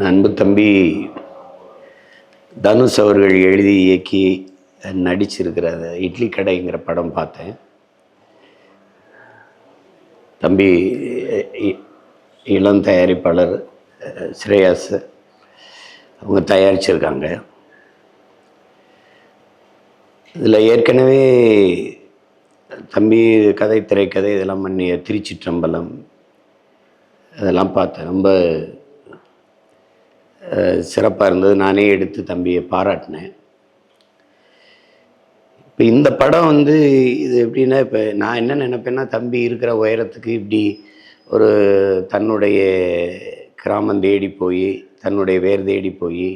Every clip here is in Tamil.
அன்பு தம்பி தனுஷ் அவர்கள் எழுதி இயக்கி நடிச்சிருக்கிற இட்லி கடைங்கிற படம் பார்த்தேன். தம்பி இளம் தயாரிப்பாளர் ஸ்ரேயாஸ் அவங்க தயாரிச்சிருக்காங்க. இதில் ஏற்கனவே தம்பி கதை திரைக்கதை இதெல்லாம் பண்ணிய திருச்சிற்றம்பலம் அதெல்லாம் பார்த்தேன். ரொம்ப சிறப்பாக இருந்தது. நானே எடுத்து தம்பியை பாராட்டினேன். இப்போ இந்த படம் இது எப்படின்னா, இப்போ நான் என்ன நினைப்பேன்னா, தம்பி இருக்கிற உயரத்துக்கு இப்படி ஒரு தன்னுடைய கிராமம் தேடி போய் தன்னுடைய வேர் தேடி போய்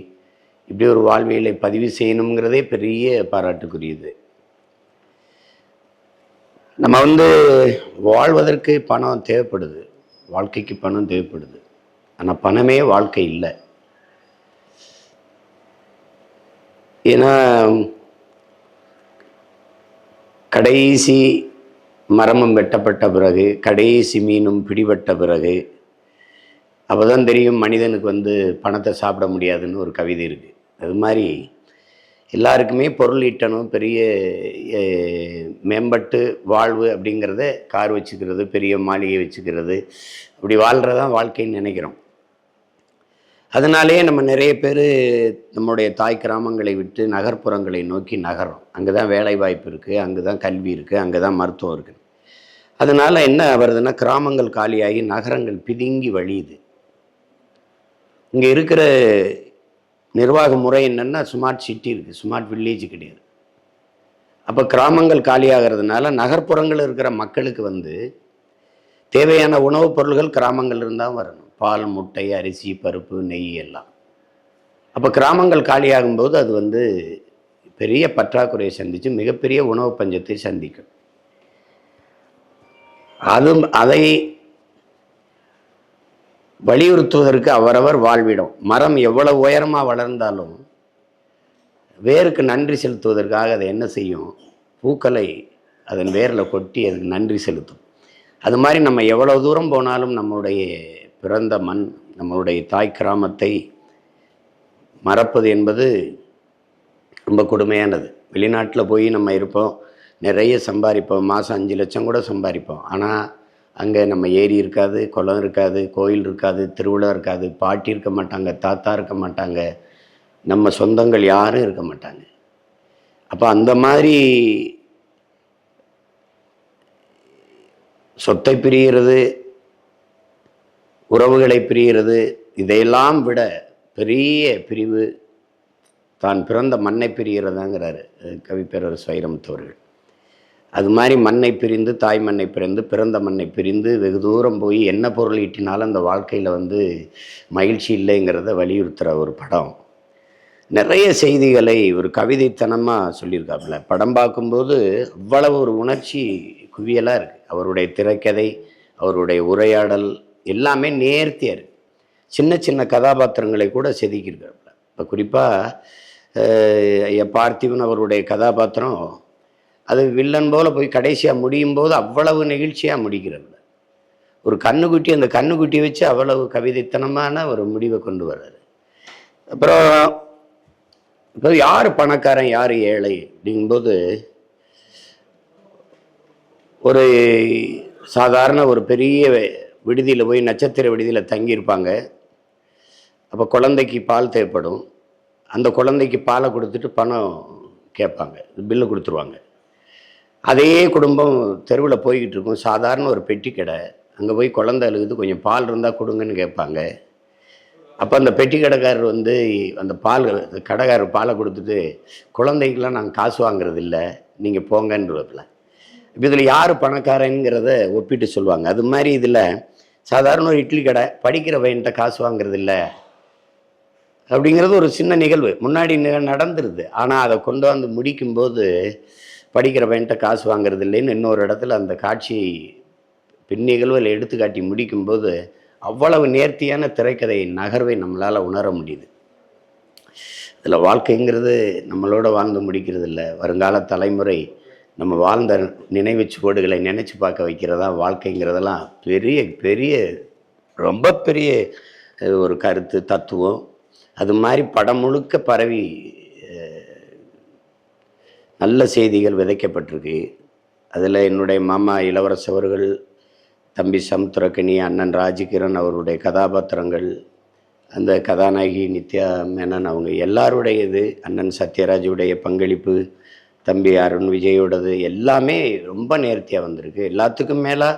இப்படி ஒரு வாழ்வியலை பதிவு செய்யணுங்கிறதே பெரிய பாராட்டுக்குரியது. நம்ம வாழ்வதற்கு பணம் தேவைப்படுது, வாழ்க்கைக்கு பணம் தேவைப்படுது. ஆனால் பணமே வாழ்க்கை இல்லை. ஏன்னா கடைசி மரமும் வெட்டப்பட்ட பிறகு, கடைசி மீனும் பிடிபட்ட பிறகு அப்போதான் தெரியும் மனிதனுக்கு பணத்தை சாப்பிட முடியாதுன்னு ஒரு கவிதை இருக்குது. அது மாதிரி எல்லாருக்குமே பொருள் ஈட்டணும், பெரிய மேம்பட்டு வாழ்வு அப்படிங்கிறத கார் வச்சுக்கிறது, பெரிய மாளிகை வச்சுக்கிறது, அப்படி வாழ்கிறதான் வாழ்க்கைன்னு நினைக்கிறோம். அதனாலே நம்ம நிறைய பேர் நம்முடைய தாய் கிராமங்களை விட்டு நகர்ப்புறங்களை நோக்கி நகரும். அங்கே தான் வேலை வாய்ப்பு இருக்குது, அங்கே தான் கல்வி இருக்குது, அங்கே தான் மருத்துவம் இருக்குது. அதனால் என்ன வருதுன்னா, கிராமங்கள் காலியாகி நகரங்கள் பிதுங்கி வழியுது. இங்கே இருக்கிற நிர்வாக முறை என்னென்னா, ஸ்மார்ட் சிட்டி இருக்குது, ஸ்மார்ட் வில்லேஜ் கிடையாது. அப்போ கிராமங்கள் காலியாகிறதுனால நகர்ப்புறங்கள் இருக்கிற மக்களுக்கு தேவையான உணவுப் பொருள்கள் கிராமங்கள் இருந்தால் வரணும். பால், முட்டை, அரிசி, பருப்பு, நெய் எல்லாம். அப்போ கிராமங்கள் காலியாகும்போது அது பெரிய பற்றாக்குறையை சந்தித்து மிகப்பெரிய உணவு பஞ்சத்தை சந்திக்கும். அதை வலியுறுத்துவதற்கு அவரவர் வாழ்விடம். மரம் எவ்வளவு உயரமாக வளர்ந்தாலும் வேருக்கு நன்றி செலுத்துவதற்காக அதை என்ன செய்யும்? பூக்களை அதன் வேரில் கொட்டி அதுக்கு நன்றி செலுத்தும். அது மாதிரி நம்ம எவ்வளவு தூரம் போனாலும் நம்முடைய பிறந்த மண், நம்மளுடைய தாய் கிராமத்தை மறப்பது என்பது ரொம்ப கொடுமையானது. வெளிநாட்டில் போய் நம்ம இருப்போம், நிறைய சம்பாதிப்போம், மாதம் 5 லட்சம் கூட சம்பாதிப்போம். ஆனால் அங்கே நம்ம ஏரி இருக்காது, குளம் இருக்காது, கோயில் இருக்காது, திருவிழா இருக்காது, பாட்டி இருக்க மாட்டாங்க, தாத்தா இருக்க மாட்டாங்க, நம்ம சொந்தங்கள் யாரும் இருக்க மாட்டாங்க. அப்போ அந்த மாதிரி சொத்தை பிரிகிறது, உறவுகளை பிரிகிறது, இதையெல்லாம் விட பெரிய பிரிவு தான் பிறந்த மண்ணை பிரிகிறதாங்கிறாரு கவிப்பேரரசு வைரமுத்து அவர்கள். அது மாதிரி மண்ணை பிரிந்து, தாய் மண்ணை பிரிந்து, பிறந்த மண்ணை பிரிந்து வெகு தூரம் போய் என்ன பொருள் ஈட்டினாலும் அந்த வாழ்க்கையில் மகிழ்ச்சி இல்லைங்கிறத வலியுறுத்துகிற ஒரு படம். நிறைய செய்திகளை ஒரு கவிதைத்தனமாக சொல்லியிருக்காப்புல. படம் பார்க்கும்போது அவ்வளவு ஒரு உணர்ச்சி குவியலாக இருக்குது. அவருடைய திரைக்கதை, அவருடைய உரையாடல் எல்லாமே நேர்த்தியாக இருக்குது. சின்ன சின்ன கதாபாத்திரங்களை கூட செதுக்கியிருக்காப்புல. இப்போ குறிப்பாக பார்த்திபன் அவருடைய கதாபாத்திரம் அது வில்லன் போல் போய் கடைசியாக முடியும் போது அவ்வளவு நெகிழ்ச்சியாக முடிக்கிறாப்புல. ஒரு கண்ணுக்குட்டி, அந்த கண்ணுக்குட்டியை வச்சு அவ்வளவு கவிதைத்தனமான ஒரு முடிவை கொண்டு வர்றாரு. அப்புறம் இப்போ யார் பணக்காரன் யார் ஏழை அப்படிங்கும்போது, ஒரு சாதாரண ஒரு பெரிய விடுதியில் போய் நட்சத்திர விடுதியில் தங்கியிருப்பாங்க. அப்போ குழந்தைக்கு பால் தேவைப்படும். அந்த குழந்தைக்கு பாலை கொடுத்துட்டு பணம் கேட்பாங்க, பில்லு கொடுத்துருவாங்க. அதே குடும்பம் தெருவில் போய்கிட்டு இருக்கும், சாதாரண ஒரு பெட்டி கடை. அங்கே போய் குழந்தை அழுகுது, கொஞ்சம் பால் இருந்தால் கொடுங்கன்னு கேட்பாங்க. அப்போ அந்த பெட்டி கடைக்காரர் அந்த கடைக்காரர் பாலை கொடுத்துட்டு, குழந்தைக்கெலாம் நாங்கள் காசு வாங்குறது இல்லை, நீங்கள் போங்கன்றதில்ல. இப்போ இதில் யார் பணக்காரங்கிறத ஒப்பிட்டு சொல்லுவாங்க. அது மாதிரி இதில் சாதாரண ஒரு இட்லி கடை, படிக்கிற பையன்கிட்ட காசு வாங்குறது இல்லை அப்படிங்கிறது ஒரு சின்ன நிகழ்வு முன்னாடி நடந்துருது. ஆனால் அதை கொண்டு முடிக்கும்போது படிக்கிற பையன்கிட்ட காசு வாங்குறது இல்லைன்னு இன்னொரு இடத்துல அந்த காட்சியை பின் நிகழ்வில் எடுத்துக்காட்டி முடிக்கும்போது அவ்வளவு நேர்த்தியான திரைக்கதை நகர்வை நம்மளால் உணர முடியுது. இதில் வாழ்க்கைங்கிறது நம்மளோட வாழ்ந்து முடிக்கிறது இல்லை. வருங்கால தலைமுறை நம்ம வாழ்ந்த நினைவுச்சுவடுகளை நினச்சி பார்க்க வைக்கிறதா வாழ்க்கைங்கிறதெல்லாம் பெரிய பெரிய ரொம்ப பெரிய ஒரு கருத்து தத்துவம் அது மாதிரி படம் முழுக்க பரவி நல்ல செய்திகள் விதைக்கப்பட்டிருக்கு. அதில் என்னுடைய மாமா இளவரசு அவர்கள், தம்பி சமுத்திரக்கனி, அண்ணன் ராஜகிரண் அவருடைய கதாபாத்திரங்கள், அந்த கதாநாயகி நித்யா மேனன் அவங்க எல்லாருடைய இது, அண்ணன் சத்யராஜுடைய பங்களிப்பு, தம்பி அருண் விஜயோடது எல்லாமே ரொம்ப நேர்த்தியாக வந்திருக்கு. எல்லாத்துக்கும் மேலே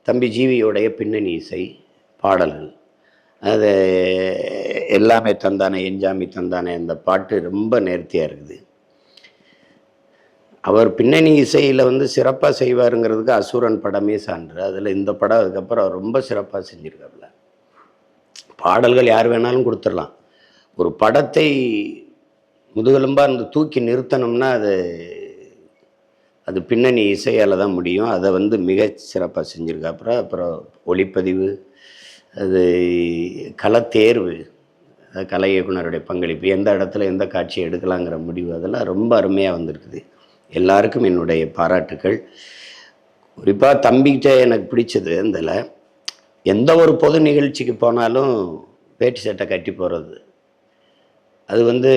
தம்பி ஜீவியோடைய பின்னணி இசை பாடல்கள் அது எல்லாமே தந்தானே என்ஜாமி தந்தானே அந்த பாட்டு ரொம்ப நேர்த்தியாக இருக்குது. அவர் பின்னணி இசையில் வந்து சிறப்பாக செய்வாருங்கிறதுக்கு அசுரன் படமே சான்று. அதில் இந்த படம் அதுக்கப்புறம் அவர் ரொம்ப சிறப்பாக செஞ்சுருக்காப்புல. பாடல்கள் யார் வேணாலும் கொடுத்துடலாம். ஒரு படத்தை முதுகெலும்பாக இருந்து தூக்கி நிறுத்தணும்னா அது பின்னணி இசையால் தான் முடியும். அதை வந்து மிக சிறப்பாக செஞ்சுருக்காப்புற. அப்புறம் ஒளிப்பதிவு, அது கலைத்தேர்வு, கலை இயக்குனருடைய பங்களிப்பு, எந்த இடத்துல எந்த காட்சியை எடுக்கலாங்கிற முடிவு, அதெல்லாம் ரொம்ப அருமையாக வந்திருக்குது. எல்லாருக்கும் என்னுடைய பாராட்டுக்கள். குறிப்பாக தம்பிக்கிட்ட எனக்கு பிடிச்சது அதில் எந்த ஒரு பொது நிகழ்ச்சிக்கு போனாலும் வேட்டி சட்டை கட்டி போகிறது. அது வந்து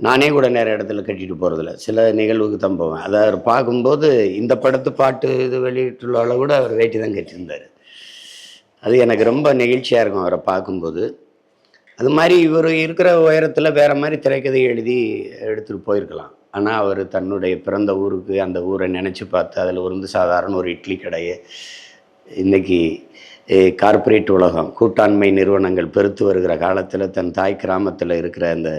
நானே கூட நிறைய இடத்துல கட்டிட்டு போகிறதில்ல, சில நிகழ்வுக்கு தான் போவேன். அதை அவர் பார்க்கும்போது இந்த படத்து பாட்டு இது வெளியிட்டுள்ள கூட அவர் வேட்டி தான் கட்டியிருந்தார். அது எனக்கு ரொம்ப நெகிழ்ச்சியாக இருக்கும் அவரை பார்க்கும்போது. அது மாதிரி இவர் இருக்கிற உயரத்தில் வேறு மாதிரி திரைக்கதை எழுதி எடுத்துகிட்டு போயிருக்கலாம். ஆனால் அவர் தன்னுடைய பிறந்த ஊருக்கு அந்த ஊரை நினச்சி பார்த்து அதில் வந்து சாதாரண ஒரு இட்லி கடையை இன்றைக்கி கார்ப்பரேட் உலகம் கூட்டாண்மை நிறுவனங்கள் பெருத்து வருகிற காலத்தில் தன் தாய் கிராமத்தில் இருக்கிற அந்த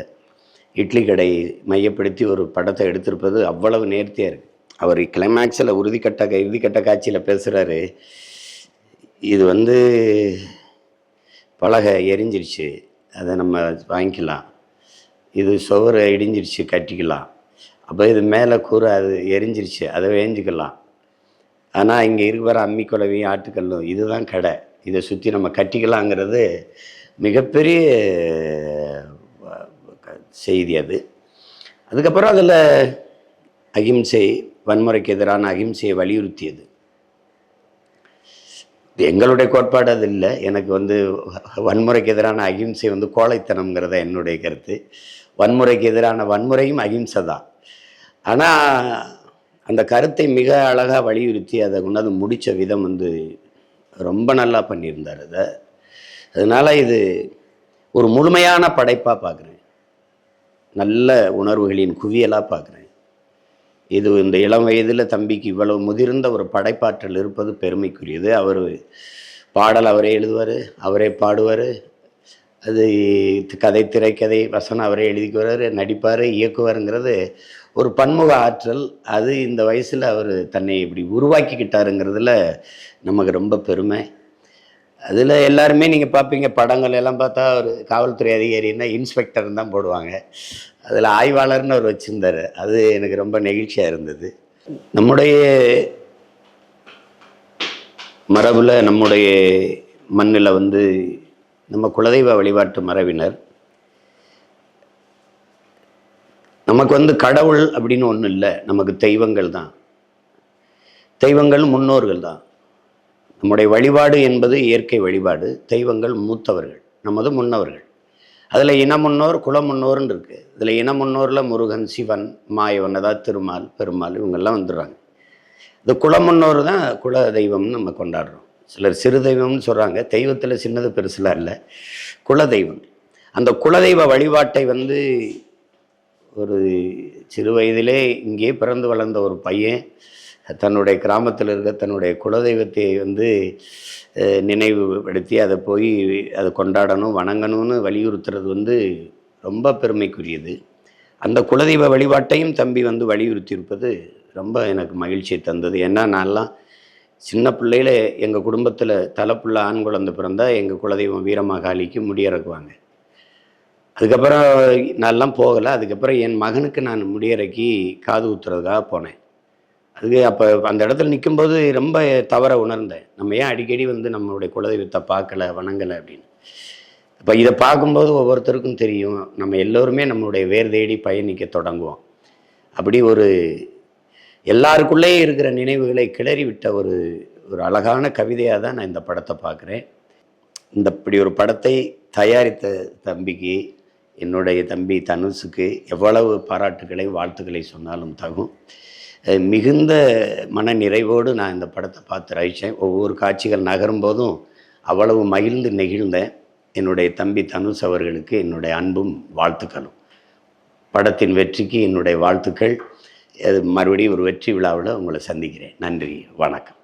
இட்லி கடை மையப்படுத்தி ஒரு படத்தை எடுத்திருப்பது அவ்வளவு நேர்த்தியாக இருக்குது. அவர் கிளைமேக்ஸில் இறுதிக்கட்ட காட்சியில் பேசுகிறாரு, இது வந்து பலகை எரிஞ்சிருச்சு, அதை நம்ம வாங்கிக்கலாம், இது சுவர் இடிஞ்சிருச்சு கட்டிக்கலாம், அப்போ இது மேலே கூரை அது எரிஞ்சிருச்சு அதை வேஞ்சிக்கலாம், ஆனால் இங்கே இருக்கிற அம்மி குலவையும் ஆட்டுக்கல்லும் இதுதான் கடை, இதை சுற்றி நம்ம கட்டிக்கலாங்கிறது மிகப்பெரிய செய்தி. அதுக்கப்புறம் அதில் அகிம்சை, வன்முறைக்கு எதிரான அகிம்சையை வலியுறுத்தியது. எங்களுடைய கோட்பாடு அது இல்லை. எனக்கு வந்து வன்முறைக்கு எதிரான அகிம்சை வந்து கோழைத்தனம்ங்கிறத என்னுடைய கருத்து. வன்முறைக்கு எதிரான வன்முறையும் அகிம்சை தான். ஆனால் அந்த கருத்தை மிக அழகாக வலியுறுத்தி அதை கொண்டாந்து முடித்த விதம் வந்து ரொம்ப நல்லா பண்ணியிருந்தார். அதனால் இது ஒரு முழுமையான படைப்பாக பார்க்குறேன், நல்ல உணர்வுகளின் குவியலாக பார்க்குறேன். இது இந்த இளம் வயதில் தம்பிக்கு இவ்வளவு முதிர்ந்த ஒரு படைப்பாற்றல் இருப்பது பெருமைக்குரியது. அவர் பாடல் அவரே எழுதுவார், அவரே பாடுவார், அது கதை திரைக்கதை வசனம் அவரே எழுதிக்குவார், நடிப்பார், இயக்குவாருங்கிறது ஒரு பன்முக ஆற்றல். அது இந்த வயசில் அவர் தன்னை இப்படி உருவாக்கிக்கிட்டாருங்கிறதுல நமக்கு ரொம்ப பெருமை. அதில் எல்லாருமே நீங்கள் பார்ப்பீங்க, படங்கள் எல்லாம் பார்த்தா ஒரு காவல்துறை அதிகாரின்னா இன்ஸ்பெக்டர் தான் போடுவாங்க, அதில் ஆய்வாளர்னு அவர் வச்சுருந்தார். அது எனக்கு ரொம்ப நெகிழ்ச்சியாக இருந்தது. நம்முடைய மரபில், நம்முடைய மண்ணில் வந்து நம்ம குலதெய்வ வழிபாட்டு மரபினர், நமக்கு வந்து கடவுள் அப்படின்னு ஒன்றும் இல்லை, நமக்கு தெய்வங்கள் தான். தெய்வங்கள் முன்னோர்கள் தான். நம்முடைய வழிபாடு என்பது இயற்கை வழிபாடு, தெய்வங்கள் மூத்தவர்கள், நமது முன்னவர்கள். அதில் இன முன்னோர் குல முன்னோர்னு இருக்குது. இதில் இன முன்னோரில் முருகன், சிவன், மாயவன், அதாவது திருமால், பெருமாள் இவங்கெல்லாம் வந்துடுறாங்க. இந்த குல முன்னோர் தான் குல தெய்வம்னு நம்ம கொண்டாடுறோம். சிலர் சிறு தெய்வம்னு சொல்கிறாங்க. தெய்வத்தில் சின்னது பெருசுலாம் இல்லை, குலதெய்வம். அந்த குலதெய்வ வழிபாட்டை வந்து ஒரு சிறு வயதிலே இங்கே பிறந்து வளர்ந்த ஒரு பையன் தன்னுடைய கிராமத்தில் இருக்க தன்னுடைய குலதெய்வத்தை வந்து நினைவுபடுத்தி அதை போய் அதை கொண்டாடணும், வணங்கணும்னு வலியுறுத்துறது வந்து ரொம்ப பெருமைக்குரியது. அந்த குலதெய்வ வழிபாட்டையும் தம்பி வந்து வலியுறுத்தியிருப்பது ரொம்ப எனக்கு மகிழ்ச்சியை தந்தது. ஏன்னா நான்லாம் சின்ன பிள்ளையில் எங்கள் குடும்பத்தில் தலைப்புள்ள ஆண் குழந்தை பிறந்தால் எங்கள் குலதெய்வம் வீரமாகாளிக்கு முடியிறக்குவாங்க. அதுக்கப்புறம் நான்லாம் போகலை. அதுக்கப்புறம் என் மகனுக்கு நான் முடியிறக்கி காது ஊத்துறதுக்காக போனேன். அதுக்கு அப்போ அந்த இடத்துல நிற்கும்போது ரொம்ப தவற உணர்ந்தேன். நம்ம ஏன் அடிக்கடி வந்து நம்மளுடைய குலதெய்வத்தை பார்க்கலை, வணங்கலை அப்படின்னு. இப்போ இதை பார்க்கும்போது ஒவ்வொருத்தருக்கும் தெரியும், நம்ம எல்லோருமே நம்மளுடைய வேர் தேடி பயணிக்க தொடங்குவோம். அப்படி ஒரு எல்லாருக்குள்ளே இருக்கிற நினைவுகளை கிளறி விட்ட ஒரு அழகான கவிதையாக தான் நான் இந்த படத்தை பார்க்குறேன். இப்படி ஒரு படத்தை தயாரித்த தம்பிக்கு, என்னுடைய தம்பி தனுஷுக்கு எவ்வளவு பாராட்டுக்களை, வாழ்த்துக்களை சொன்னாலும் தகும். மிகுந்த மன நிறைவோடு நான் இந்த படத்தை பார்த்து ரசித்தேன். ஒவ்வொரு காட்சிகள் நகரும்போதும் அவ்வளவு மகிழ்ந்து நெகிழ்ந்தேன். என்னுடைய தம்பி தனுஷ் அவர்களுக்கு என்னுடைய அன்பும் வாழ்த்துக்களும். படத்தின் வெற்றிக்கு என்னுடைய வாழ்த்துக்கள். மறுபடியும் ஒரு வெற்றி விழாவில் உங்களை சந்திக்கிறேன். நன்றி, வணக்கம்.